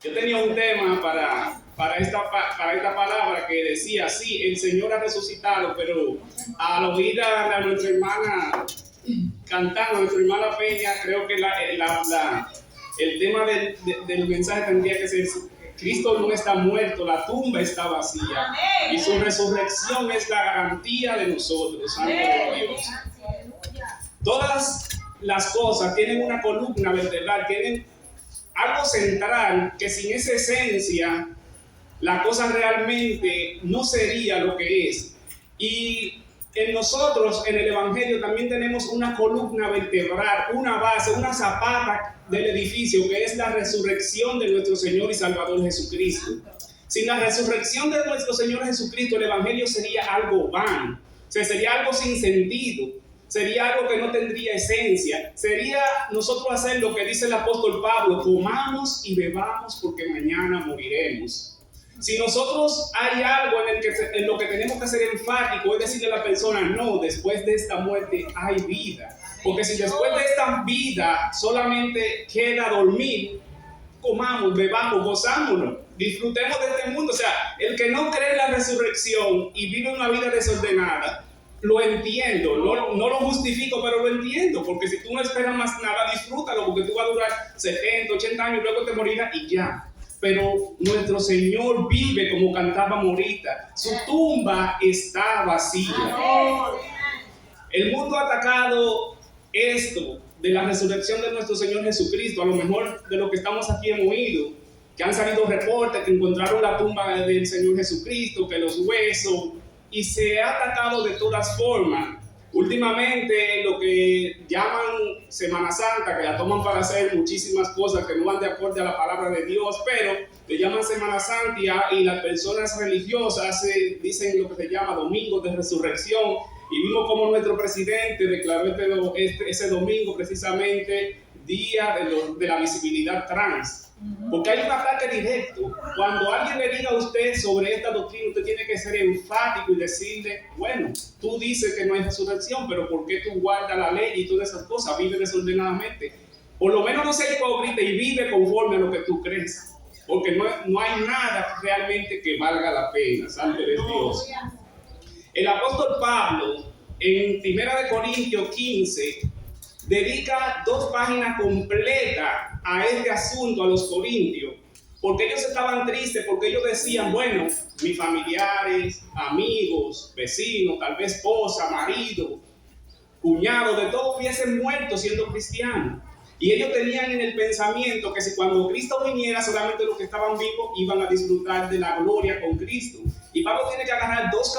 Yo tenía un tema para esta palabra que decía, sí, el Señor ha resucitado, pero al oír a nuestra hermana cantando, nuestra hermana Peña, creo que el tema del mensaje tendría que ser: Cristo no está muerto, la tumba está vacía. Y su resurrección es la garantía de nosotros, santo de Dios. Todas las cosas tienen una columna vertebral, tienen algo central que sin esa esencia la cosa realmente no sería lo que es. Y en nosotros, en el Evangelio, también tenemos una columna vertebral, una base, una zapata del edificio, que es la resurrección de nuestro Señor y Salvador Jesucristo. Sin la resurrección de nuestro Señor Jesucristo, el Evangelio sería algo vano, o sea, sería algo sin sentido, sería algo que no tendría esencia. Sería nosotros hacer lo que dice el apóstol Pablo: comamos y bebamos porque mañana moriremos. Si nosotros hay algo en lo que tenemos que ser enfático, es decirle a la persona: no, después de esta muerte hay vida. Porque si después de esta vida solamente queda dormir, comamos, bebamos, gozámonos, disfrutemos de este mundo. O sea, el que no cree en la resurrección y vive una vida desordenada, lo entiendo, no lo justifico, pero lo entiendo, porque si tú no esperas más nada, disfrútalo, porque tú vas a durar 70, 80 años, luego te morirás y ya. Pero nuestro Señor vive, como cantaba Morita. Su tumba está vacía. El mundo ha atacado esto de la resurrección de nuestro Señor Jesucristo. A lo mejor de lo que estamos aquí hemos oído, que han salido reportes que encontraron la tumba del Señor Jesucristo, que los huesos, y se ha atacado de todas formas. Últimamente lo que llaman Semana Santa, que la toman para hacer muchísimas cosas que no van de acuerdo a la palabra de Dios, pero le llaman Semana Santa, y las personas religiosas dicen lo que se llama Domingo de Resurrección. Y vimos como nuestro presidente declaró ese domingo precisamente Día de la Visibilidad Trans. Porque hay un ataque directo. Cuando alguien le diga a usted sobre esta doctrina, usted tiene que ser enfático y decirle: bueno, tú dices que no hay resurrección, pero ¿por qué tú guardas la ley y todas esas cosas? Vive desordenadamente. Por lo menos no sea hipócrita y vive conforme a lo que tú crees. Porque no hay nada realmente que valga la pena. Santo es Dios. El apóstol Pablo, en 1 Corintios 15, dedica 2 páginas completas a este asunto, a los corintios, porque ellos estaban tristes, porque ellos decían: bueno, mis familiares, amigos, vecinos, tal vez esposa, marido, cuñado, de todos hubiesen muerto siendo cristianos. Y ellos tenían en el pensamiento que si cuando Cristo viniera, solamente los que estaban vivos iban a disfrutar de la gloria con Cristo. Y Pablo tiene que agarrar 2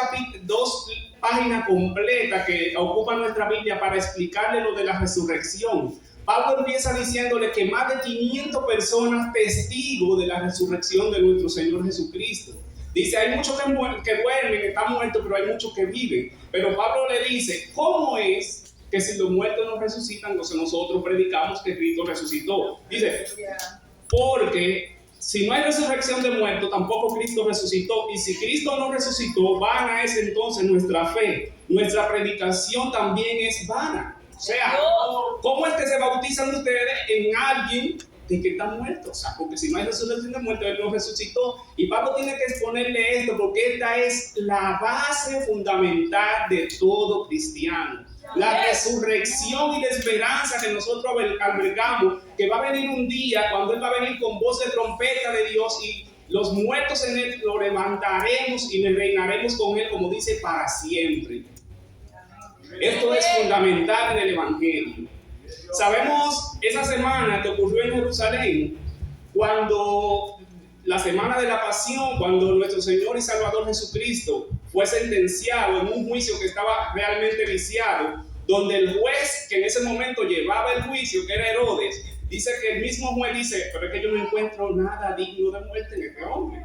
páginas completas que ocupan nuestra Biblia para explicarle lo de la resurrección. Pablo empieza diciéndole que más de 500 personas testigos de la resurrección de nuestro Señor Jesucristo. Dice: hay muchos que duermen, están muertos, pero hay muchos que viven. Pero Pablo le dice: ¿cómo es que si los muertos no resucitan, entonces nosotros predicamos que Cristo resucitó? Dice: porque si no hay resurrección de muertos, tampoco Cristo resucitó. Y si Cristo no resucitó, vana es entonces nuestra fe. Nuestra predicación también es vana. O sea, ¿cómo es que se bautizan ustedes en alguien de que está muerto? O sea, porque si no hay resurrección de muertos, Él no resucitó. Y Pablo tiene que exponerle esto, porque esta es la base fundamental de todo cristiano. La resurrección y la esperanza que nosotros albergamos, que va a venir un día cuando Él va a venir con voz de trompeta de Dios, y los muertos en Él lo levantaremos y reinaremos con Él, como dice, para siempre. Esto es fundamental en el Evangelio. Sabemos esa semana que ocurrió en Jerusalén, cuando la semana de la pasión, cuando nuestro Señor y Salvador Jesucristo fue sentenciado en un juicio que estaba realmente viciado, donde el juez que en ese momento llevaba el juicio, que era Herodes, dice que el mismo juez dice: pero es que yo no encuentro nada digno de muerte en este hombre.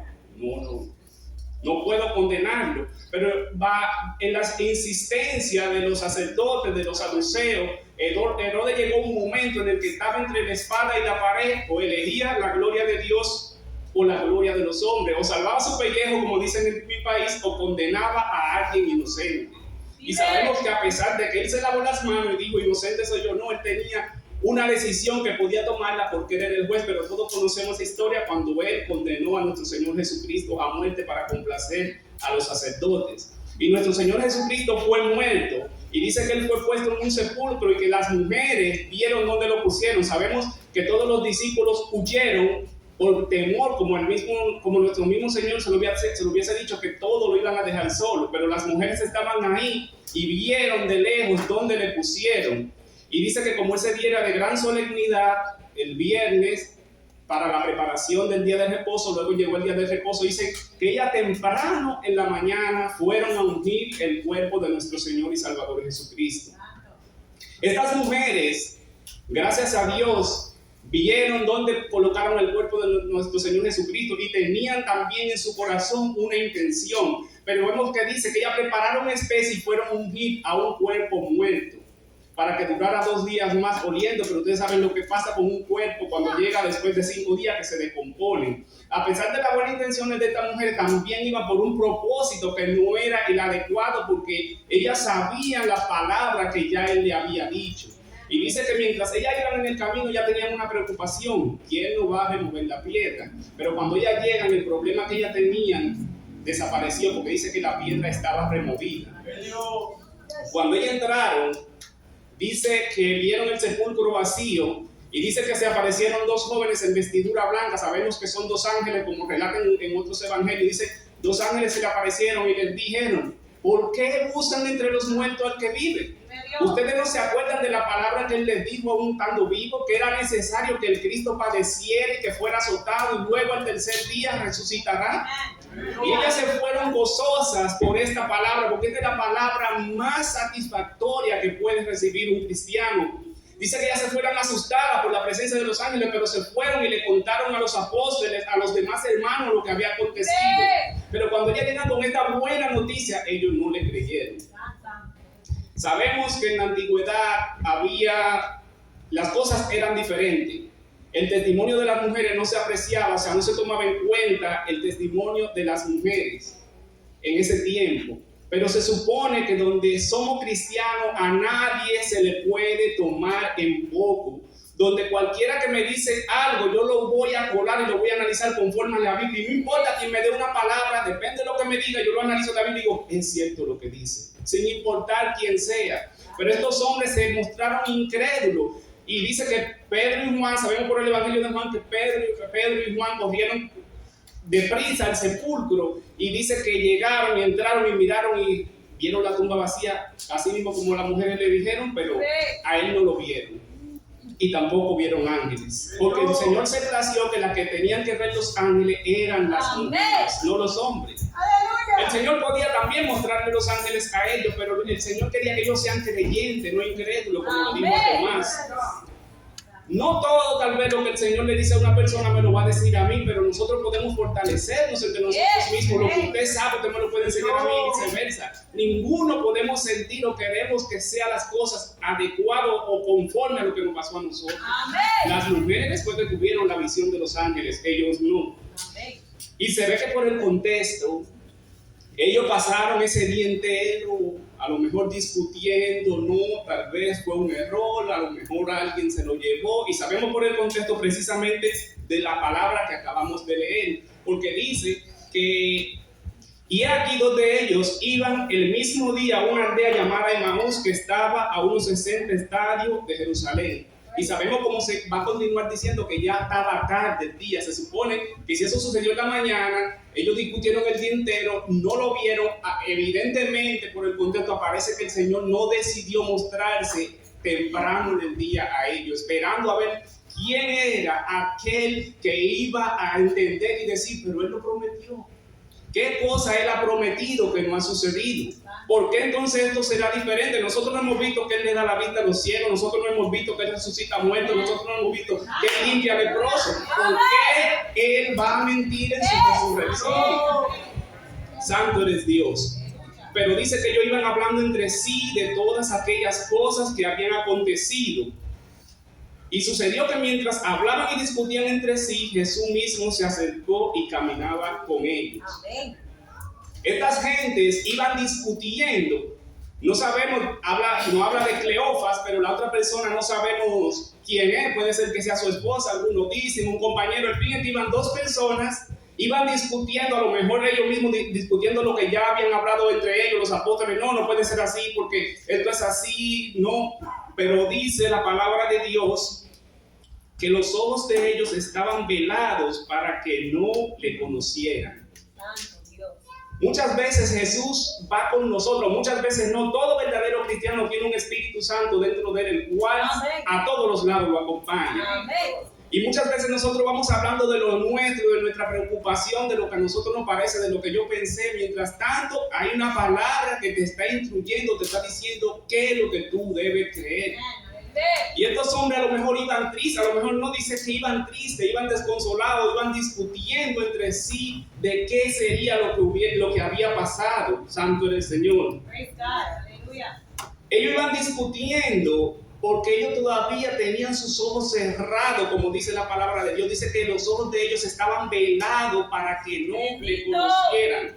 No puedo condenarlo. Pero va en las insistencias de los sacerdotes, de los saduceos. Herodes llegó un momento en el que estaba entre la espada y la pared: o elegía la gloria de Dios o la gloria de los hombres, o salvaba su pellejo, como dicen en mi país, o condenaba a alguien inocente. Y sabemos que a pesar de que él se lavó las manos y dijo: inocente soy yo, no, él tenía una decisión que podía tomarla porque él era el juez, pero todos conocemos esa historia cuando él condenó a nuestro Señor Jesucristo a muerte para complacer a los sacerdotes. Y nuestro Señor Jesucristo fue muerto, y dice que él fue puesto en un sepulcro y que las mujeres vieron dónde lo pusieron. Sabemos que todos los discípulos huyeron por temor, como nuestro mismo Señor se lo hubiese dicho que todo lo iban a dejar solo, pero las mujeres estaban ahí y vieron de lejos dónde le pusieron. Y dice que como ese día era de gran solemnidad, el viernes, para la preparación del día de reposo, luego llegó el día de reposo, dice que ya temprano en la mañana fueron a ungir el cuerpo de nuestro Señor y Salvador Jesucristo. Estas mujeres, gracias a Dios, vieron dónde colocaron el cuerpo de nuestro Señor Jesucristo y tenían también en su corazón una intención. Pero vemos que dice que ellas prepararon especie y fueron a ungir a un cuerpo muerto para que durara 2 días más oliendo, pero ustedes saben lo que pasa con un cuerpo cuando llega después de 5 días, que se descompone. A pesar de las buenas intenciones de esta mujer, también iba por un propósito que no era el adecuado, porque ellas sabían la palabra que ya él le había dicho. Y dice que mientras ellas iban en el camino ya tenían una preocupación: ¿quién no va a remover la piedra? Pero cuando ellas llegan, el problema que ellas tenían desapareció, porque dice que la piedra estaba removida. Cuando ellas entraron, dice que vieron el sepulcro vacío, y dice que se aparecieron 2 jóvenes en vestidura blanca. Sabemos que son 2 ángeles, como relatan en otros evangelios. Dice, 2 ángeles se le aparecieron y les dijeron: ¿por qué buscan entre los muertos al que vive? Ustedes no se acuerdan de la palabra que él les dijo aún estando vivo, que era necesario que el Cristo padeciera y que fuera azotado y luego al tercer día resucitará. Y ellas se fueron gozosas por esta palabra, porque esta es la palabra más satisfactoria que puede recibir un cristiano. Dice que ellas se fueron asustadas por la presencia de los ángeles, pero se fueron y le contaron a los apóstoles, a los demás hermanos, lo que había acontecido. Pero cuando ellas llegan con esta buena noticia, ellos no le creyeron. Sabemos que en la antigüedad las cosas eran diferentes. El testimonio de las mujeres no se apreciaba, o sea, no se tomaba en cuenta el testimonio de las mujeres en ese tiempo. Pero se supone que donde somos cristianos, a nadie se le puede tomar en poco. Donde cualquiera que me dice algo, yo lo voy a colar y lo voy a analizar conforme a la Biblia. Y no importa quién me dé una palabra, depende de lo que me diga, yo lo analizo la Biblia y digo, es cierto lo que dice, sin importar quién sea. Pero estos hombres se mostraron incrédulos. Y dice que Pedro y Juan, sabemos por el Evangelio de Juan que Pedro y Juan corrieron deprisa al sepulcro, y dice que llegaron y entraron y miraron y vieron la tumba vacía, así mismo como las mujeres le dijeron, pero a él no lo vieron. Y tampoco vieron ángeles, porque el Señor se plació que las que tenían que ver los ángeles eran las mujeres, no los hombres. El Señor podía también mostrarle los ángeles a ellos, pero el Señor quería que ellos sean creyentes, no incrédulos, como lo dijo Tomás. No todo tal vez lo que el Señor le dice a una persona me lo va a decir a mí, pero nosotros podemos fortalecernos entre nosotros mismos. Lo que usted sabe, usted me lo puede enseñar a mí y viceversa. Ninguno podemos sentir o queremos que sean las cosas adecuadas o conforme a lo que nos pasó a nosotros. Las mujeres fue que tuvieron la visión de los ángeles, ellos no. Y se ve que por el contexto, ellos pasaron ese día entero a lo mejor discutiendo, no, tal vez fue un error, a lo mejor alguien se lo llevó, y sabemos por el contexto precisamente de la palabra que acabamos de leer, porque dice que, y aquí 2 de ellos iban el mismo día a una aldea llamada Emaús, que estaba a unos 60 estadios de Jerusalén. Y sabemos cómo se va a continuar diciendo que ya estaba tarde el día. Se supone que si eso sucedió en la mañana, ellos discutieron el día entero, no lo vieron. Evidentemente, por el contexto, aparece que el Señor no decidió mostrarse temprano en el día a ellos, esperando a ver quién era aquel que iba a entender y decir, pero Él lo prometió. ¿Qué cosa Él ha prometido que no ha sucedido? ¿Por qué entonces esto será diferente? Nosotros no hemos visto que Él le da la vista a los ciegos, nosotros no hemos visto que Él resucita muertos, nosotros no hemos visto que Él limpia leprosos. ¿Por qué Él va a mentir en su resurrección? Santo eres Dios. Pero dice que ellos iban hablando entre sí de todas aquellas cosas que habían acontecido. Y sucedió que mientras hablaban y discutían entre sí, Jesús mismo se acercó y caminaba con ellos. Amén. Estas gentes iban discutiendo No sabemos, no habla de Cleofas, pero la otra persona no sabemos quién es. Puede ser que sea su esposa, algunos dicen, un compañero. El fin es que iban dos personas, iban discutiendo, a lo mejor ellos mismos discutiendo lo que ya habían hablado entre ellos, los apóstoles. No puede ser así porque esto es así, no. Pero dice la palabra de Dios que los ojos de ellos estaban velados para que no le conocieran. Muchas veces Jesús va con nosotros, muchas veces no. Todo verdadero cristiano tiene un Espíritu Santo dentro de él, el cual a todos los lados lo acompaña. Y muchas veces nosotros vamos hablando de lo nuestro, de nuestra preocupación, de lo que a nosotros nos parece, de lo que yo pensé. Mientras tanto, hay una palabra que te está instruyendo, te está diciendo qué es lo que tú debes creer. Y estos hombres a lo mejor iban tristes, a lo mejor no dice que iban tristes, iban desconsolados, iban discutiendo entre sí de qué sería lo que había pasado. Santo era el Señor. Ellos iban discutiendo porque ellos todavía tenían sus ojos cerrados, como dice la palabra de Dios. Dice que los ojos de ellos estaban velados para que no le conocieran.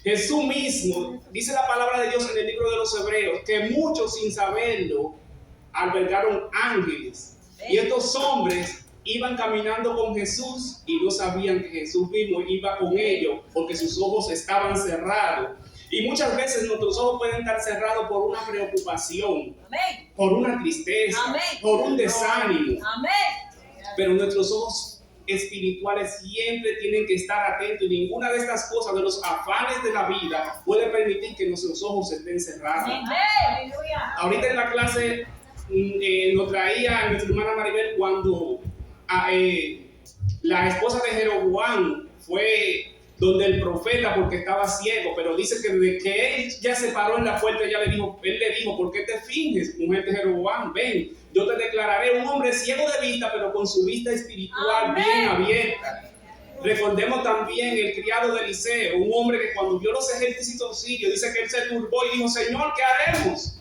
Jesús mismo, dice la palabra de Dios en el libro de los Hebreos, que muchos sin saberlo albergaron ángeles. Y estos hombres iban caminando con Jesús y no sabían que Jesús mismo iba con ellos porque sus ojos estaban cerrados. Y muchas veces nuestros ojos pueden estar cerrados por una preocupación, por una tristeza, por un desánimo. Pero nuestros ojos espirituales siempre tienen que estar atentos, y ninguna de estas cosas, de los afanes de la vida, puede permitir que nuestros ojos estén cerrados. Ahorita en la clase nos traía nuestra hermana Maribel cuando la esposa de Jeroboam fue donde el profeta porque estaba ciego, pero dice que desde que él ya se paró en la puerta, él le dijo, ¿por qué te finges, mujer de Jeroboam? Ven, yo te declararé un hombre ciego de vista, pero con su vista espiritual bien abierta. Recordemos también el criado de Eliseo, un hombre que cuando vio los ejércitos sirios, dice que él se turbó y dijo, Señor, ¿qué haremos?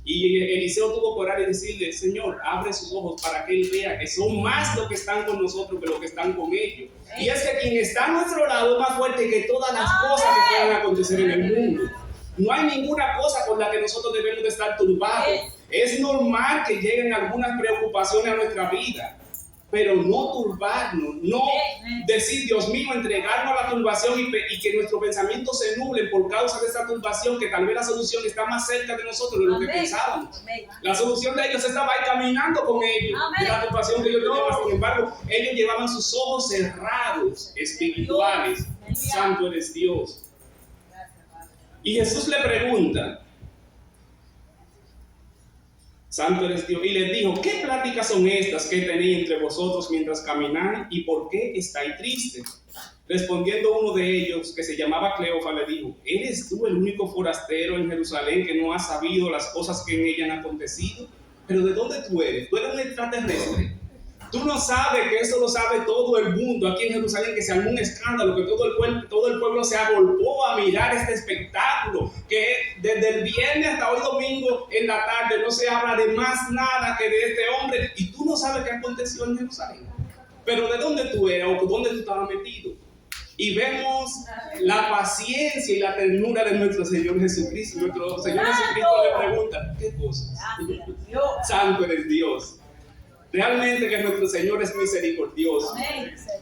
Y Eliseo tuvo que orar y decirle, Señor, abre sus ojos para que él vea que son más los que están con nosotros que los que están con ellos. Y es que quien está a nuestro lado es más fuerte que todas las cosas que puedan acontecer en el mundo. No hay ninguna cosa con la que nosotros debemos de estar turbados. Es normal que lleguen algunas preocupaciones a nuestra vida, pero no turbarnos, no decir, Dios mío, entregarnos a la turbación y que nuestros pensamientos se nublen por causa de esa turbación, que tal vez la solución está más cerca de nosotros de lo que pensábamos. La solución de ellos estaba ahí caminando con ellos, de la turbación que ellos tenían. Sin embargo, ellos llevaban sus ojos cerrados, espirituales. Santo eres Dios. Y Jesús le pregunta, Santo eres Dios, y les dijo, ¿qué pláticas son estas que tenéis entre vosotros mientras camináis, y por qué estáis tristes? Respondiendo uno de ellos, que se llamaba Cleofas, le dijo, ¿eres tú el único forastero en Jerusalén que no ha sabido las cosas que en ella han acontecido? ¿Pero de dónde tú eres? ¿Tú eres un extraterrestre? Tú no sabes que eso lo sabe todo el mundo aquí en Jerusalén, que se armó un escándalo, que todo el pueblo se agolpó a mirar este espectáculo, que desde el viernes hasta hoy domingo en la tarde no se habla de más nada que de este hombre, y tú no sabes qué aconteció en Jerusalén. Pero ¿de dónde tú eras o dónde tú estabas metido? Y vemos la paciencia y la ternura de nuestro Señor Jesucristo. Nuestro Señor Jesucristo le pregunta, ¿qué cosas? Santo eres Dios. Realmente que nuestro Señor es misericordioso.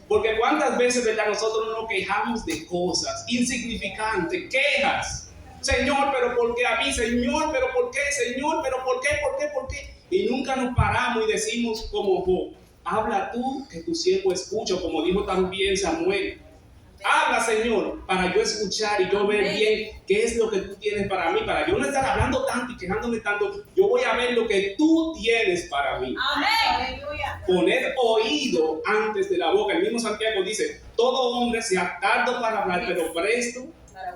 Porque cuántas veces, ¿verdad?, nosotros nos quejamos de cosas insignificantes, quejas. Señor, pero ¿por qué a mí? Señor, pero ¿por qué? Señor, pero ¿por qué? ¿Por qué? ¿Por qué? Y nunca nos paramos y decimos como Job, habla tú que tu siervo escucha, como dijo también Samuel. Habla, Señor, para yo escuchar y yo ver bien qué es lo que tú tienes para mí, para yo no estar hablando tanto y quejándome tanto. Yo voy a ver lo que tú tienes para mí. Amén. Poner oído antes de la boca. El mismo Santiago dice, todo hombre sea tardo para hablar, pero presto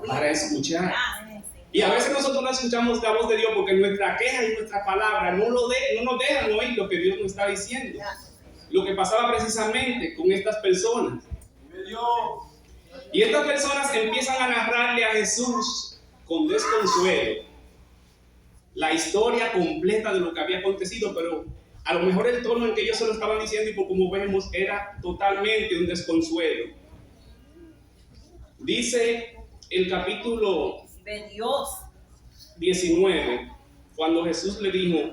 para escuchar. Y a veces nosotros no escuchamos la voz de Dios porque nuestra queja y nuestra palabra no nos dejan oír lo que Dios nos está diciendo. Lo que pasaba precisamente con estas personas. Y estas personas empiezan a narrarle a Jesús con desconsuelo la historia completa de lo que había acontecido, pero a lo mejor el tono en que ellos se lo estaban diciendo, y por como vemos, era totalmente un desconsuelo. Dice el capítulo 19, cuando Jesús le dijo,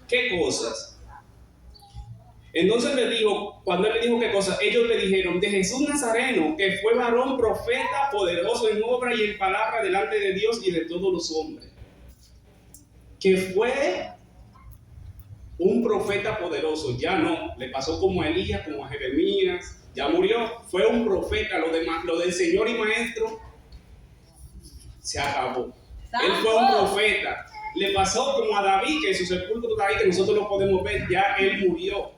¿qué cosas? Entonces le dijo, cuando él le dijo qué cosas, ellos le dijeron, de Jesús Nazareno, que fue varón, profeta, poderoso en obra y en palabra delante de Dios y de todos los hombres. Que fue un profeta poderoso, ya no, le pasó como a Elías, como a Jeremías, ya murió, fue un profeta, lo del Señor y Maestro se acabó. Él fue un profeta. Le pasó como a David, que en su sepulcro David, que nosotros lo podemos ver, ya él murió.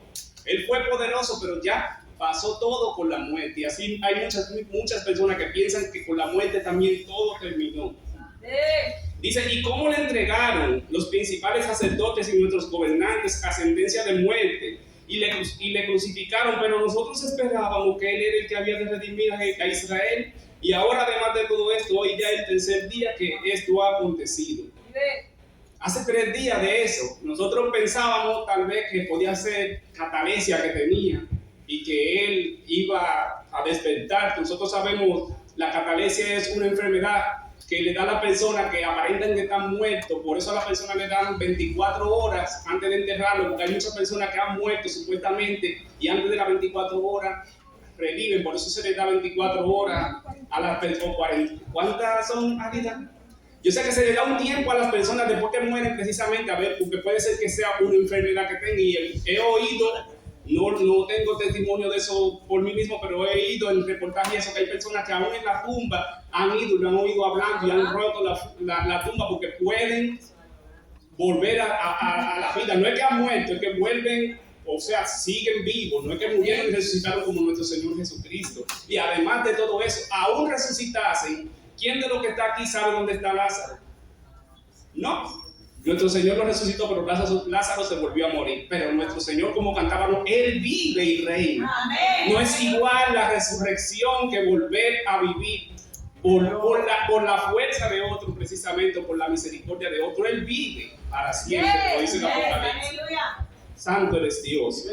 Él fue poderoso, pero ya pasó todo con la muerte. Y así hay muchas personas que piensan que con la muerte también todo terminó. Dice, ¿y cómo le entregaron los principales sacerdotes y nuestros gobernantes a sentencia de muerte? Y le crucificaron, pero nosotros esperábamos que él era el que había de redimir a Israel. Y ahora, además de todo esto, hoy ya es el tercer día que esto ha acontecido. Hace 3 días de eso, nosotros pensábamos tal vez que podía ser catalesia que tenía y que él iba a despertar. Nosotros sabemos, la catalesia es una enfermedad que le da a la persona que aparentan que están muertos, por eso a la persona le dan 24 horas antes de enterrarlo, porque hay muchas personas que han muerto supuestamente y antes de las 24 horas reviven, por eso se les da 24 horas a las personas. 40. ¿Cuántas son, Adida? Yo sé que se le da un tiempo a las personas después que mueren precisamente, a ver, porque puede ser que sea una enfermedad que tenga, y he oído, no tengo testimonio de eso por mí mismo, pero he oído en reportajes eso, que hay personas que aún en la tumba han ido y lo han oído hablando y han roto la tumba porque pueden volver a la vida. No es que han muerto, es que vuelven, o sea, siguen vivos, no es que murieron y resucitaron como nuestro Señor Jesucristo. Y además de todo eso, aún resucitasen. ¿Quién de los que está aquí sabe dónde está Lázaro? No. Nuestro Señor lo resucitó, pero Lázaro se volvió a morir. Pero nuestro Señor, como cantábamos, Él vive y reina. Amén. No es igual la resurrección que volver a vivir por la fuerza de otro, precisamente, por la misericordia de otro. Él vive para siempre, como dice el Apocalipsis. Santo eres Dios.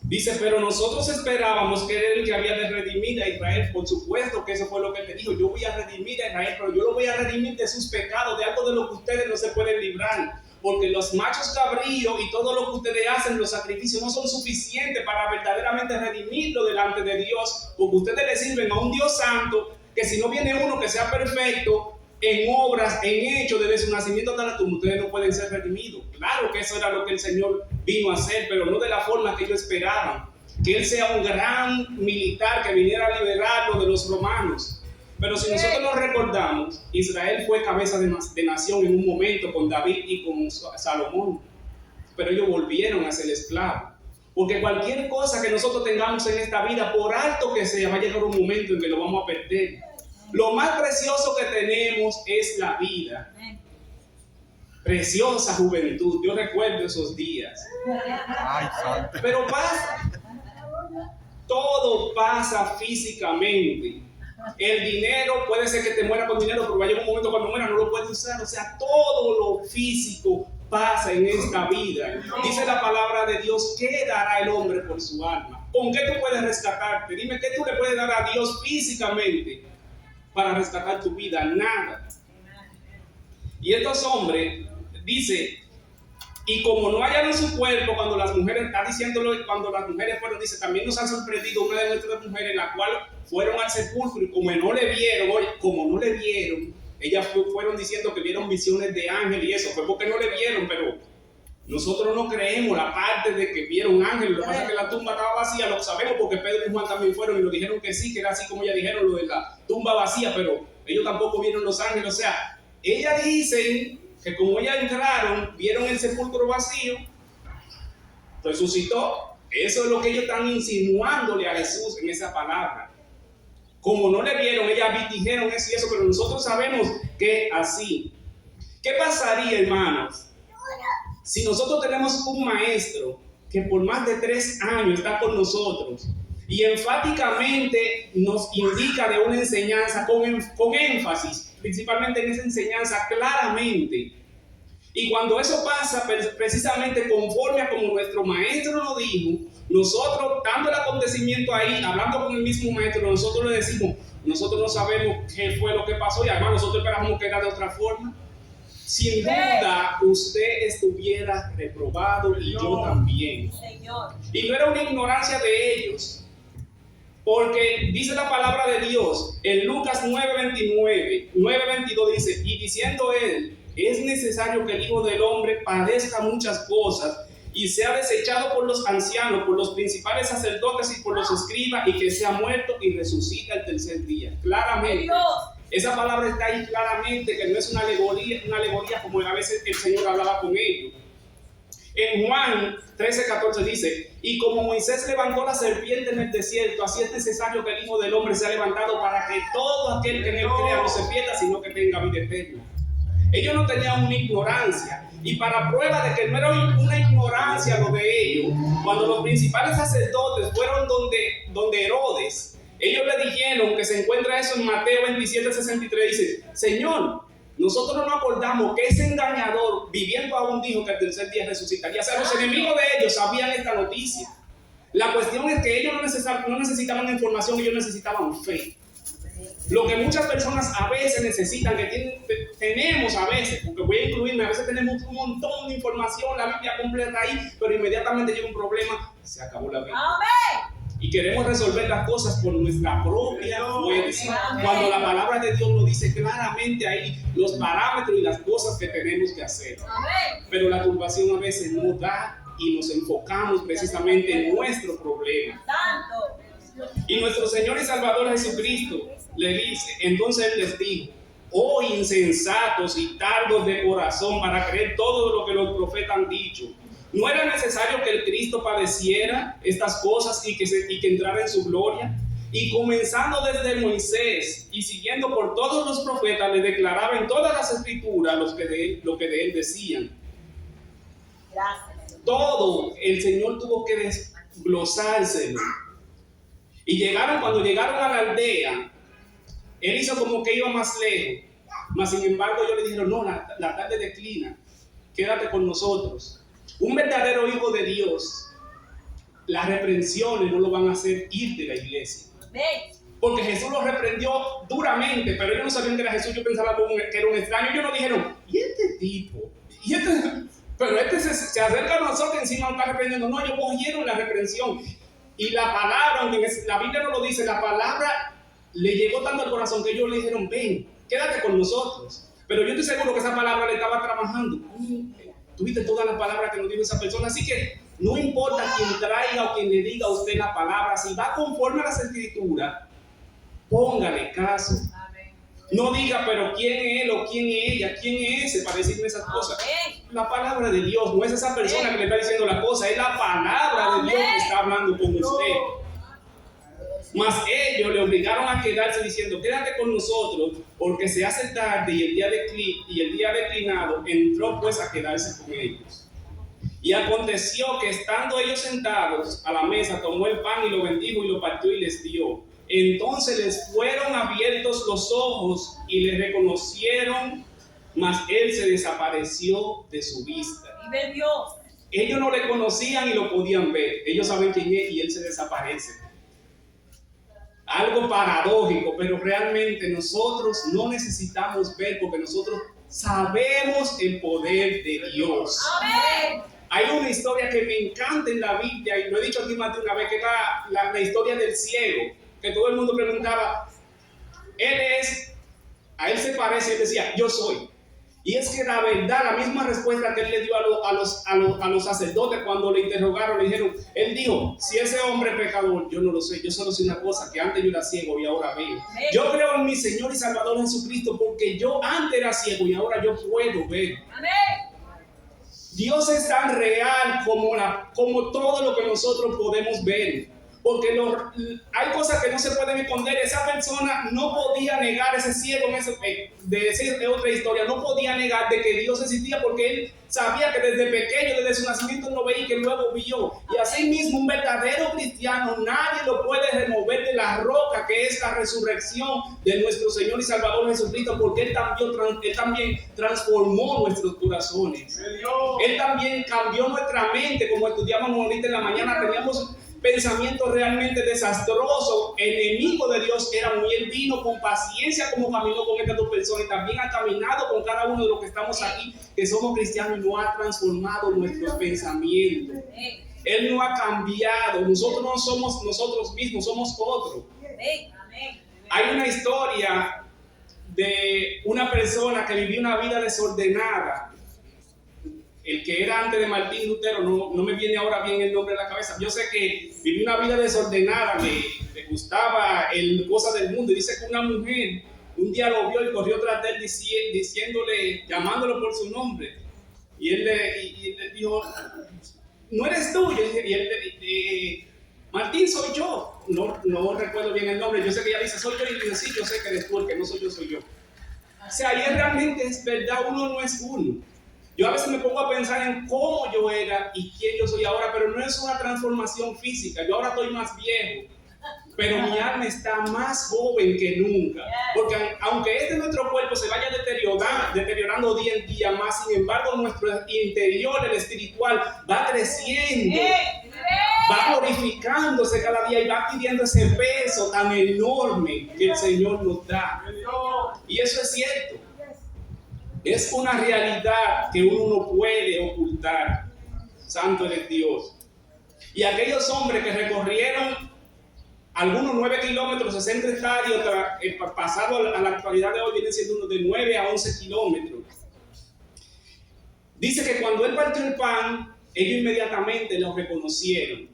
Dice, pero nosotros esperábamos que era el que había de redimir a Israel. Por supuesto que eso fue lo que él le dijo. Yo voy a redimir a Israel, pero yo lo voy a redimir de sus pecados, de algo de lo que ustedes no se pueden librar. Porque los machos cabríos y todo lo que ustedes hacen, los sacrificios, no son suficientes para verdaderamente redimirlo delante de Dios. Porque ustedes le sirven a un Dios santo, que si no viene uno que sea perfecto, en obras, en hechos, desde su nacimiento hasta la tumba, ustedes no pueden ser redimidos. Claro que eso era lo que el Señor vino a hacer, pero no de la forma que ellos esperaban. Que Él sea un gran militar que viniera a liberarlo de los romanos. Pero si nosotros nos recordamos, Israel fue cabeza de nación en un momento con David y con Salomón. Pero ellos volvieron a ser esclavos. Porque cualquier cosa que nosotros tengamos en esta vida, por alto que sea, va a llegar un momento en que lo vamos a perder. Lo más precioso que tenemos es la vida. Preciosa juventud. Yo recuerdo esos días. Pero pasa. Todo pasa físicamente. El dinero, puede ser que te muera con dinero, pero va a llegar un momento cuando muera no lo puedes usar. O sea, todo lo físico pasa en esta vida. Dice la palabra de Dios, ¿qué dará el hombre por su alma? ¿Con qué tú puedes rescatarte? Dime, ¿qué tú le puedes dar a Dios físicamente para rescatar tu vida? Nada. Y estos hombres, dice, y como no hallaron su cuerpo, cuando las mujeres, está diciéndolo, cuando las mujeres fueron, dice, también nos han sorprendido una de nuestras mujeres, la cual fueron al sepulcro y como no le vieron, ellas fueron diciendo que vieron visiones de ángel y eso, fue porque no le vieron, pero nosotros no creemos la parte de que vieron ángeles. Lo que pasa es que la tumba estaba vacía, lo sabemos porque Pedro y Juan también fueron y lo dijeron que sí, que era así como ya dijeron lo de la tumba vacía, pero ellos tampoco vieron los ángeles. O sea, ellas dicen que como ellas entraron, vieron el sepulcro vacío, resucitó. Eso es lo que ellos están insinuándole a Jesús en esa palabra. Como no le vieron, ellas dijeron eso y eso, pero nosotros sabemos que así. ¿Qué pasaría, hermanos, si nosotros tenemos un maestro que por más de 3 años está con nosotros y enfáticamente nos indica de una enseñanza con énfasis, principalmente en esa enseñanza claramente? Y cuando eso pasa precisamente conforme a como nuestro maestro nos dijo, nosotros, dando el acontecimiento ahí, hablando con el mismo maestro, nosotros le decimos, nosotros no sabemos qué fue lo que pasó y además nosotros esperamos que era de otra forma. Sin duda usted estuviera reprobado y yo también. Y no era una ignorancia de ellos, porque dice la palabra de Dios en Lucas 9:22 dice: y diciendo él, es necesario que el Hijo del Hombre padezca muchas cosas y sea desechado por los ancianos, por los principales sacerdotes y por los escribas, y que sea muerto y resucita el tercer día. Claramente, esa palabra está ahí claramente, que no es una alegoría como a veces el Señor hablaba con ellos. En Juan 13:14 dice: y como Moisés levantó la serpiente en el desierto, así es necesario que el Hijo del Hombre sea levantado, para que todo aquel que en él crea no se pierda, sino que tenga vida eterna. Ellos no tenían una ignorancia, y para prueba de que no era una ignorancia lo de ellos, cuando los principales sacerdotes fueron donde Herodes, ellos le dijeron, que se encuentra eso en Mateo 27:63, dice: Señor, nosotros no nos acordamos que ese engañador viviendo aún dijo que el tercer día resucitaría. O sea, los enemigos de ellos sabían esta noticia. La cuestión es que ellos no necesitaban información, ellos necesitaban fe. Lo que muchas personas a veces necesitan, que tenemos a veces, porque voy a incluirme, a veces tenemos un montón de información, la Biblia completa ahí, pero inmediatamente llega un problema, se acabó la Biblia. ¡Amén! Y queremos resolver las cosas por nuestra propia fuerza, cuando la palabra de Dios nos dice claramente ahí los parámetros y las cosas que tenemos que hacer. Amén. Pero la turbación a veces nos da y nos enfocamos precisamente en nuestro problema. Y nuestro Señor y Salvador Jesucristo le dice, entonces Él les dijo: oh insensatos y tardos de corazón para creer todo lo que los profetas han dicho. ¿No era necesario que el Cristo padeciera estas cosas y que entrara en su gloria? Y comenzando desde Moisés y siguiendo por todos los profetas, le declaraba en todas las escrituras lo que de él decían. Gracias. Todo el Señor tuvo que desglosárselo. Y cuando llegaron a la aldea, Él hizo como que iba más lejos. Mas sin embargo ellos le dijeron: no, la tarde declina, quédate con nosotros. Un verdadero hijo de Dios, las reprensiones no lo van a hacer ir de la iglesia. Porque Jesús los reprendió duramente, pero ellos no sabían que era Jesús. Yo pensaba que era un extraño. Ellos no dijeron: ¿y este tipo? Pero este se acerca a nosotros y encima nos está reprendiendo. No, ellos cogieron la reprensión. Y la palabra, aunque la Biblia no lo dice, la palabra le llegó tanto al corazón que ellos le dijeron: ven, quédate con nosotros. Pero yo estoy seguro que esa palabra le estaba trabajando. Tuviste todas las palabras que nos dijo esa persona. Así que no importa quién traiga o quien le diga a usted la palabra, si va conforme a las escrituras, póngale caso. No diga: pero quién es él o quién es ella, quién es ese para decirme esas cosas. La palabra de Dios no es esa persona que le está diciendo la cosa, es la palabra de Dios que está hablando con usted. Mas ellos le obligaron a quedarse diciendo: quédate con nosotros, porque se hace tarde y el día declinado. Entró pues a quedarse con ellos. Y aconteció que estando ellos sentados a la mesa, tomó el pan y lo bendijo y lo partió y les dio. Entonces les fueron abiertos los ojos y le reconocieron, mas él se desapareció de su vista. Ellos no le conocían y lo podían ver. Ellos saben quién es y él se desaparece. Algo paradójico, pero realmente nosotros no necesitamos ver, porque nosotros sabemos el poder de Dios. Amén. Hay una historia que me encanta en la Biblia, y lo he dicho aquí más de una vez, que es la historia del ciego, que todo el mundo preguntaba: a él se parece, y él decía: yo soy. Y es que la verdad, la misma respuesta que él le dio a los sacerdotes cuando le interrogaron, le dijeron, él dijo: si ese hombre es pecador, yo no lo sé, yo solo sé una cosa, que antes yo era ciego y ahora veo. Amén. Yo creo en mi Señor y Salvador Jesucristo, porque yo antes era ciego y ahora yo puedo ver. Amén. Dios es tan real como todo lo que nosotros podemos ver. Porque hay cosas que no se pueden esconder. Esa persona no podía negar, ese ciego, de decir otra historia, no podía negar de que Dios existía, porque él sabía que desde pequeño, desde su nacimiento, no veía y que luego vio. Y así mismo, un verdadero cristiano, nadie lo puede remover de la roca que es la resurrección de nuestro Señor y Salvador Jesucristo, porque Él también transformó nuestros corazones. Él también cambió nuestra mente, como estudiábamos ahorita en la mañana. pensamientos realmente desastrosos, enemigo de Dios éramos, y Él vino con paciencia como caminó con estas dos personas y también ha caminado con cada uno de los que estamos aquí, que somos cristianos, y nos ha transformado nuestros pensamientos. Él no ha cambiado, nosotros no somos nosotros mismos, somos otros. Hay una historia de una persona que vivió una vida desordenada. El que era antes de Martín Lutero, no me viene ahora bien el nombre a la cabeza. Yo sé que vivió una vida desordenada, le gustaba cosas del mundo. Y dice que una mujer un día lo vio y corrió tras de él diciéndole, llamándolo por su nombre. Y él le dijo, no eres tú. Y él le dijo, Martín, soy yo. No recuerdo bien el nombre. Yo sé que ella dice, soy yo. Y dice, sí, yo sé que eres tú, el que no soy yo, soy yo. O sea, ahí realmente es verdad, uno no es uno. Yo a veces me pongo a pensar en cómo yo era y quién yo soy ahora, pero no es una transformación física. Yo ahora estoy más viejo, pero mi alma está más joven que nunca. Porque aunque nuestro cuerpo se vaya deteriorando día en día más, sin embargo nuestro interior, el espiritual, va creciendo. Va glorificándose cada día y va adquiriendo ese peso tan enorme que el Señor nos da. Y eso es cierto. Es una realidad que uno no puede ocultar. Santo es Dios. Y aquellos hombres que recorrieron algunos 9 kilómetros, 60 estadios, pasado a la actualidad de hoy, vienen siendo unos de 9 a 11 kilómetros. Dice que cuando él partió el pan, ellos inmediatamente lo reconocieron.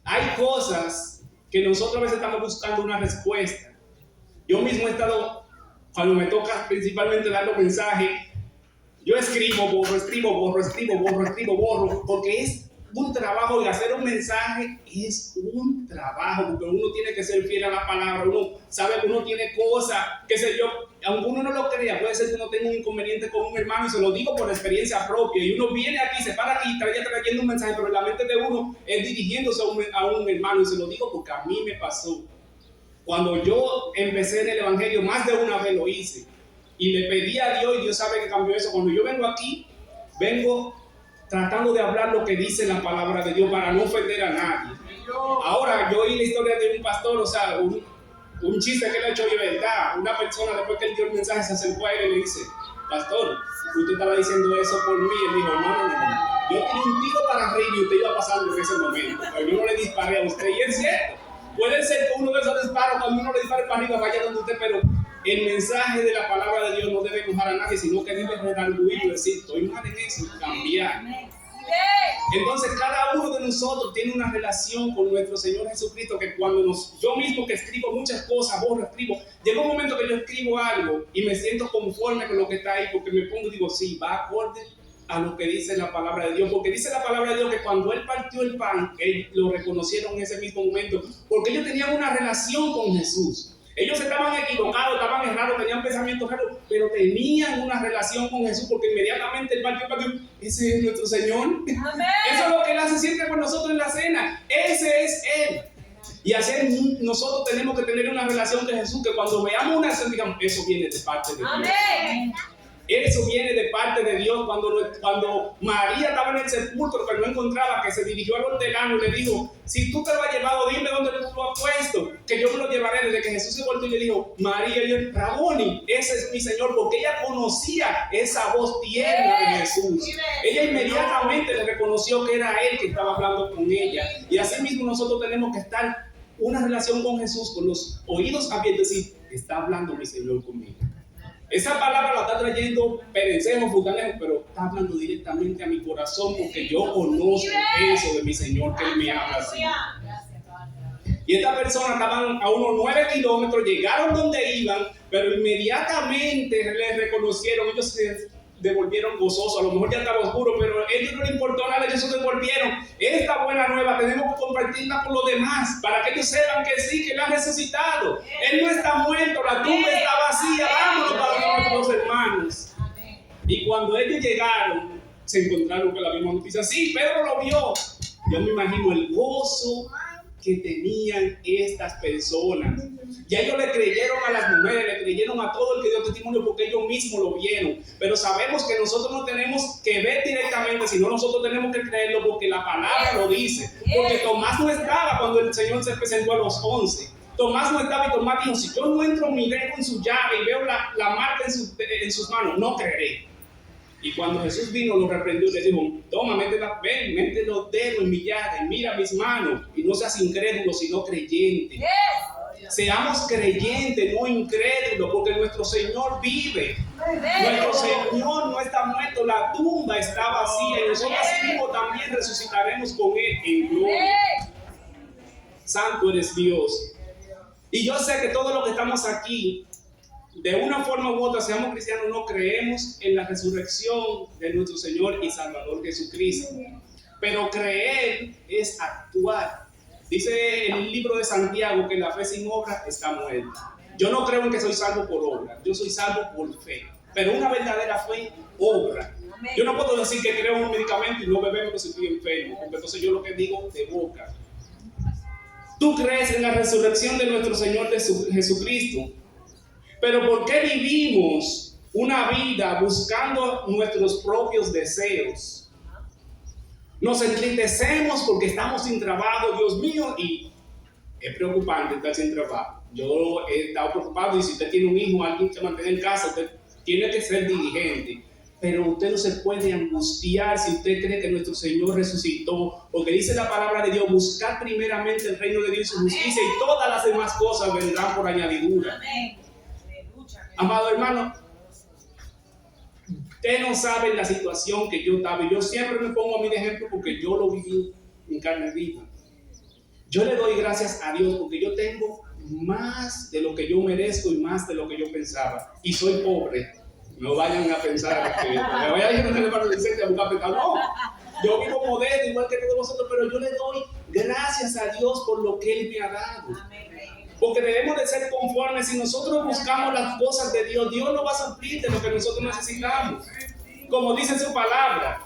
Hay cosas que nosotros a veces estamos buscando una respuesta. Yo mismo he estado, cuando me toca principalmente dar los mensajes, yo escribo, borro, porque es un trabajo, y hacer un mensaje es un trabajo, porque uno tiene que ser fiel a la palabra, uno sabe que uno tiene cosas, qué sé yo, aunque uno no lo crea, puede ser que uno tenga un inconveniente con un hermano, y se lo digo por experiencia propia, y uno viene aquí, se para aquí, trayendo un mensaje, pero la mente de uno es dirigiéndose a un hermano, y se lo digo porque a mí me pasó. Cuando yo empecé en el Evangelio, más de una vez lo hice, y le pedí a Dios, y Dios sabe que cambió eso. Cuando yo vengo aquí, vengo tratando de hablar lo que dice la palabra de Dios para no ofender a nadie. Ahora, yo oí la historia de un pastor, o sea, un chiste que le ha hecho de verdad. Una persona, después que él dio el mensaje, se acercó a él y le dice, pastor, usted estaba diciendo eso por mí. Él dijo, no. Yo tiré un tiro para arriba y usted iba pasando en ese momento, pero yo no le disparé a usted. Y es cierto, puede ser que uno de esos disparos, cuando uno le dispare para arriba, vaya donde usted, pero el mensaje de la palabra de Dios no debe enojar a nadie, sino que debe redarguir y decir, estoy mal en eso, cambiar. Entonces cada uno de nosotros tiene una relación con nuestro Señor Jesucristo, que cuando yo mismo que escribo muchas cosas, escribo, llega un momento que yo escribo algo y me siento conforme con lo que está ahí, porque me pongo y digo, sí, va acorde a lo que dice la palabra de Dios, porque dice la palabra de Dios que cuando él partió el pan, ellos lo reconocieron en ese mismo momento, porque ellos tenían una relación con Jesús. Ellos estaban equivocados, estaban errados, tenían pensamientos raros, pero tenían una relación con Jesús, porque inmediatamente el partió, ese es nuestro Señor. Amén. Eso es lo que Él hace siempre con nosotros en la cena. Ese es Él. Y así nosotros tenemos que tener una relación con Jesús, que cuando veamos una acción, digamos, eso viene de parte de Dios. Amén. Eso viene de parte de Dios. Cuando María estaba en el sepulcro, que no encontraba, que se dirigió al hortelano y le dijo, si tú te lo has llevado, dime dónde tú lo has puesto, que yo me lo llevaré. Desde que Jesús se volvió y le dijo, María, y él, Raboni, ese es mi Señor, porque ella conocía esa voz tierna de Jesús. Ella inmediatamente le reconoció que era Él que estaba hablando con ella. Y así mismo nosotros tenemos que estar una relación con Jesús, con los oídos abiertos, y decir, está hablando mi Señor conmigo. Esa palabra la está trayendo Perencejo, Futanero, pero está hablando directamente a mi corazón, porque yo conozco eso de mi Señor, que Él me habla así. Y estas personas estaban a unos 9 kilómetros, llegaron donde iban, pero inmediatamente les reconocieron. Ellos se devolvieron gozosos. A lo mejor ya estaba oscuro, pero a ellos no les importó nada, ellos se devolvieron. Esta buena nueva tenemos que compartirla con los demás, para que ellos sepan que sí, que Él ha resucitado. Él no está muerto, la tumba está vacía. Vámonos para nuestros hermanos. Y cuando ellos llegaron, se encontraron con la misma noticia. Sí, Pedro lo vio. Yo me imagino el gozo que tenían estas personas. Ya ellos le creyeron a las mujeres, le creyeron a todo el que dio testimonio porque ellos mismos lo vieron. Pero sabemos que nosotros no tenemos que ver directamente, sino nosotros tenemos que creerlo porque la palabra lo dice. Porque Tomás no estaba cuando el Señor se presentó a los 11. Tomás no estaba y Tomás dijo, si yo no entro mi dedo en su llave y veo la marca en sus manos, no creeré. Y cuando Jesús vino, lo reprendió y le dijo, toma, mete los dedos en mi llaga y mira mis manos. Y no seas incrédulo, sino creyente. Seamos creyentes, no incrédulos, porque nuestro Señor vive. Nuestro Señor no está muerto, la tumba está vacía y nosotros mismos también resucitaremos con Él en gloria. Santo eres Dios. Y yo sé que todos los que estamos aquí, de una forma u otra, seamos cristianos, no creemos en la resurrección de nuestro Señor y Salvador Jesucristo. Pero creer es actuar. Dice en el libro de Santiago que la fe sin obra está muerta. Yo no creo en que soy salvo por obra, yo soy salvo por fe. Pero una verdadera fe obra. Yo no puedo decir que creo en un medicamento y no beberme porque estoy enfermo, porque entonces yo lo que digo de boca. Tú crees en la resurrección de nuestro Señor Jesucristo. Pero ¿por qué vivimos una vida buscando nuestros propios deseos? Nos entristecemos porque estamos sin trabajo, Dios mío, y es preocupante estar sin trabajo. Yo he estado preocupado y si usted tiene un hijo, alguien que mantiene en casa, usted tiene que ser diligente. Pero usted no se puede angustiar si usted cree que nuestro Señor resucitó, porque dice la palabra de Dios, buscar primeramente el reino de Dios y su justicia y todas las demás cosas vendrán por añadidura. Amén. Amado hermano, usted no sabe la situación que yo estaba, y yo siempre me pongo a mí de ejemplo porque yo lo viví en carne viva. Yo le doy gracias a Dios porque yo tengo más de lo que yo merezco y más de lo que yo pensaba, y soy pobre. No vayan a pensar que me vaya a ir a un hermano Vicente a buscar pecado. No, yo vivo modesto igual que todos vosotros, pero yo le doy gracias a Dios por lo que Él me ha dado. Porque debemos de ser conformes. Si nosotros buscamos las cosas de Dios, Dios nos va a suplir de lo que nosotros necesitamos. Como dice su palabra,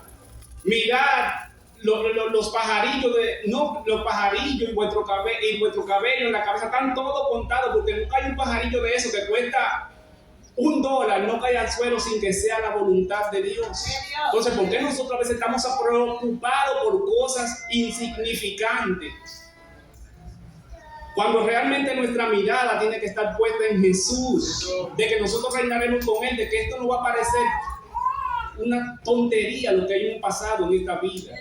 mirad los pajarillos, los pajarillos y vuestro cabello en la cabeza están todos contados, porque nunca hay un pajarillo de eso que cuesta $1, no cae al suelo sin que sea la voluntad de Dios. Entonces, ¿por qué nosotros a veces estamos preocupados por cosas insignificantes? Cuando realmente nuestra mirada tiene que estar puesta en Jesús, de que nosotros reinaremos con Él, de que esto no va a parecer una tontería lo que hay en el pasado en esta vida.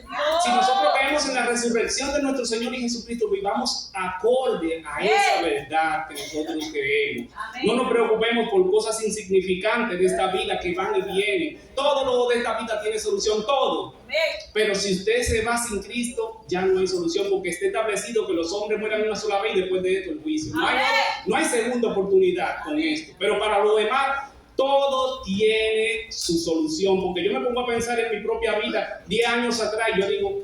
Si nosotros creemos en la resurrección de nuestro Señor y Jesucristo, vivamos acorde a esa verdad que nosotros creemos. No nos preocupemos por cosas insignificantes de esta vida que van y vienen. Todo lo de esta vida tiene solución, todo. Pero si usted se va sin Cristo, ya no hay solución, porque está establecido que los hombres mueran una sola vez y después de esto el juicio. No hay segunda oportunidad con esto. Pero para lo demás, todo tiene su solución, porque yo me pongo a pensar en mi propia vida 10 años atrás y yo digo,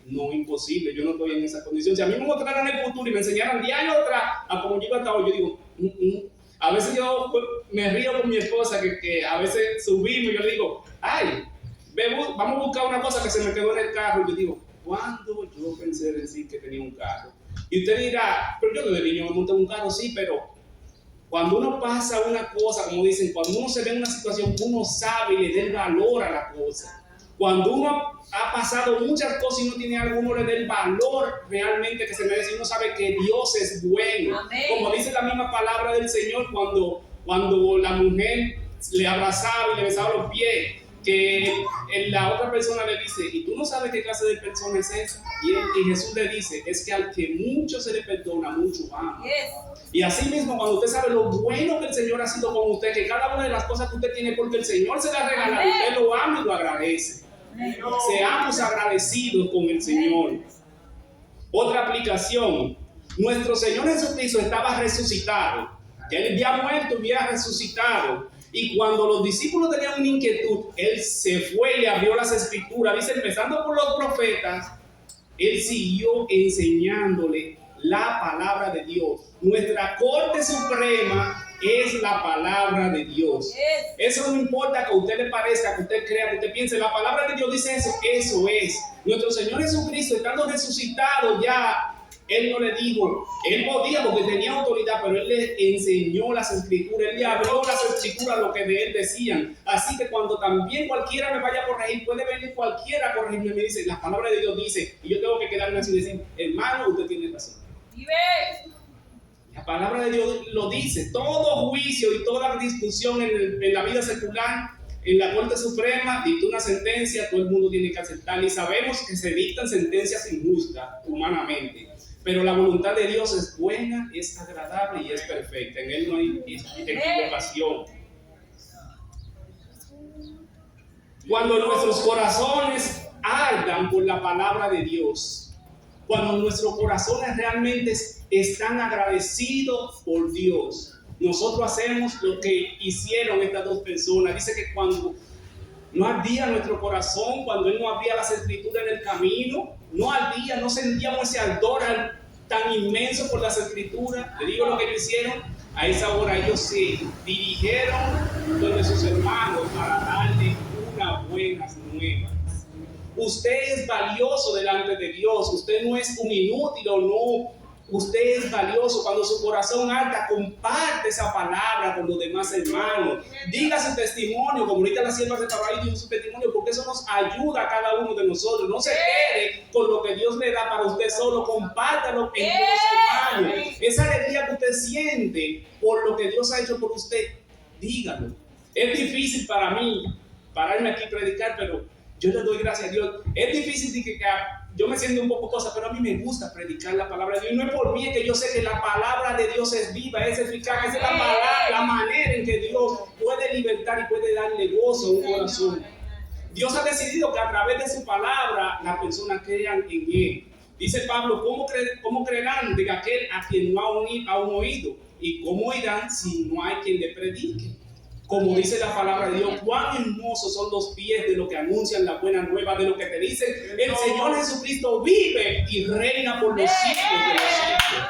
no, imposible, yo no estoy en esa condición. Si a mí me mostraran el futuro y me enseñaran 10 años atrás a como yo iba hasta hoy, yo digo, A veces yo me río con mi esposa que a veces subimos y yo le digo, ay, vamos a buscar una cosa que se me quedó en el carro, y yo digo, ¿cuándo yo pensé decir que tenía un carro? Y usted dirá, pero yo desde niño me monté un carro, sí, pero cuando uno pasa una cosa, como dicen, cuando uno se ve en una situación, uno sabe y le da el valor a la cosa. Cuando uno ha pasado muchas cosas y no tiene algo, uno le da el valor realmente que se merece. Uno sabe que Dios es bueno. Amén. Como dice la misma palabra del Señor cuando la mujer le abrazaba y le besaba los pies, que la otra persona le dice, ¿y tú no sabes qué clase de persona es esa? Y Jesús le dice, es que al que mucho se le perdona, mucho ama. Yes. Y así mismo, cuando usted sabe lo bueno que el Señor ha sido con usted, que cada una de las cosas que usted tiene, porque el Señor se la regala, usted lo ama y lo agradece. Amén. Seamos agradecidos con el Señor. Otra aplicación, nuestro Señor Jesucristo estaba resucitado. Ya Él había muerto, había resucitado. Y cuando los discípulos tenían una inquietud, Él se fue y abrió las escrituras. Dice, empezando por los profetas, Él siguió enseñándole la palabra de Dios. Nuestra Corte Suprema es la palabra de Dios. Eso no importa que a usted le parezca, que usted crea, que usted piense. La palabra de Dios dice eso, eso es. Nuestro Señor Jesucristo, estando resucitado ya, Él no le dijo, él podía porque tenía autoridad, pero él le enseñó las escrituras, él le abrió las escrituras lo que de él decían. Así que cuando también cualquiera me vaya a corregir, puede venir cualquiera a corregirme y me dice, la palabra de Dios dice, y yo tengo que quedarme así y decir, hermano, usted tiene razón. La palabra de Dios lo dice, todo juicio y toda discusión en la vida secular, en la Corte Suprema, dicta una sentencia, todo el mundo tiene que aceptarla y sabemos que se dictan sentencias injustas humanamente. Pero la voluntad de Dios es buena, es agradable y es perfecta. En Él no hay equivocación. Cuando nuestros corazones ardan por la palabra de Dios, cuando nuestros corazones realmente están agradecidos por Dios, nosotros hacemos lo que hicieron estas dos personas. Dice que cuando no ardía nuestro corazón, cuando Él no abría las escrituras en el camino, no ardía, no sentíamos ese ardor tan inmenso por las escrituras. Le digo lo que ellos hicieron. A esa hora ellos se dirigieron donde sus hermanos para darle unas buenas nuevas. Usted es valioso delante de Dios. Usted no es un inútil o no. Usted es valioso. Cuando su corazón arda, comparte esa palabra con los demás hermanos. Diga su testimonio, como ahorita la sierva de Tabarí dijo su testimonio, porque eso nos ayuda a cada uno de nosotros. No se quede con lo que Dios le da para usted solo, compártalo en los hermanos. Esa alegría que usted siente por lo que Dios ha hecho por usted, dígalo. Es difícil para mí pararme aquí y predicar, pero yo le doy gracias a Dios. Es difícil que yo me siento un poco cosa, pero a mí me gusta predicar la palabra de Dios. Y no es por mí, que yo sé que la palabra de Dios es viva, es eficaz. Esa es la manera en que Dios puede libertar y puede darle gozo a un corazón. Dios ha decidido que a través de su palabra las personas crean en Él. Dice Pablo, ¿cómo creerán de aquel a quien no ha oído? ¿Y cómo oirán si no hay quien le predique? Como dice la palabra de Dios, cuán hermosos son los pies de los que anuncian la buena nueva, de lo que te dicen, el Señor Jesucristo vive y reina por los siglos de los siglos.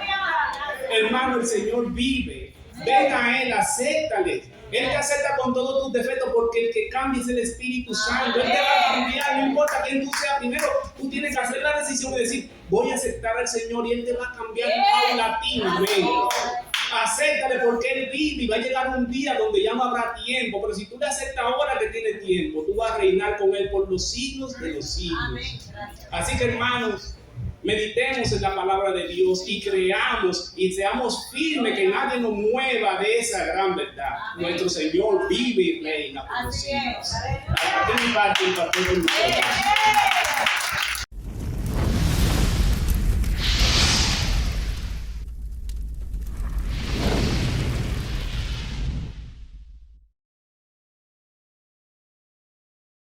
Hermano, el Señor vive. Ven a Él, acéptale. Él te acepta con todos tus defectos, porque el que cambia es el Espíritu Santo. Él te va a cambiar, no importa quién tú seas. Primero, tú tienes que hacer la decisión de decir, voy a aceptar al Señor y Él te va a cambiar paulatinamente. Acéptale porque Él vive y va a llegar un día donde ya no habrá tiempo. Pero si tú le aceptas ahora que tiene tiempo, tú vas a reinar con Él por los siglos de los siglos. Así que, hermanos, meditemos en la palabra de Dios y creamos y seamos firmes, que nadie nos mueva de esa gran verdad. Nuestro Señor vive y reina por los siglos.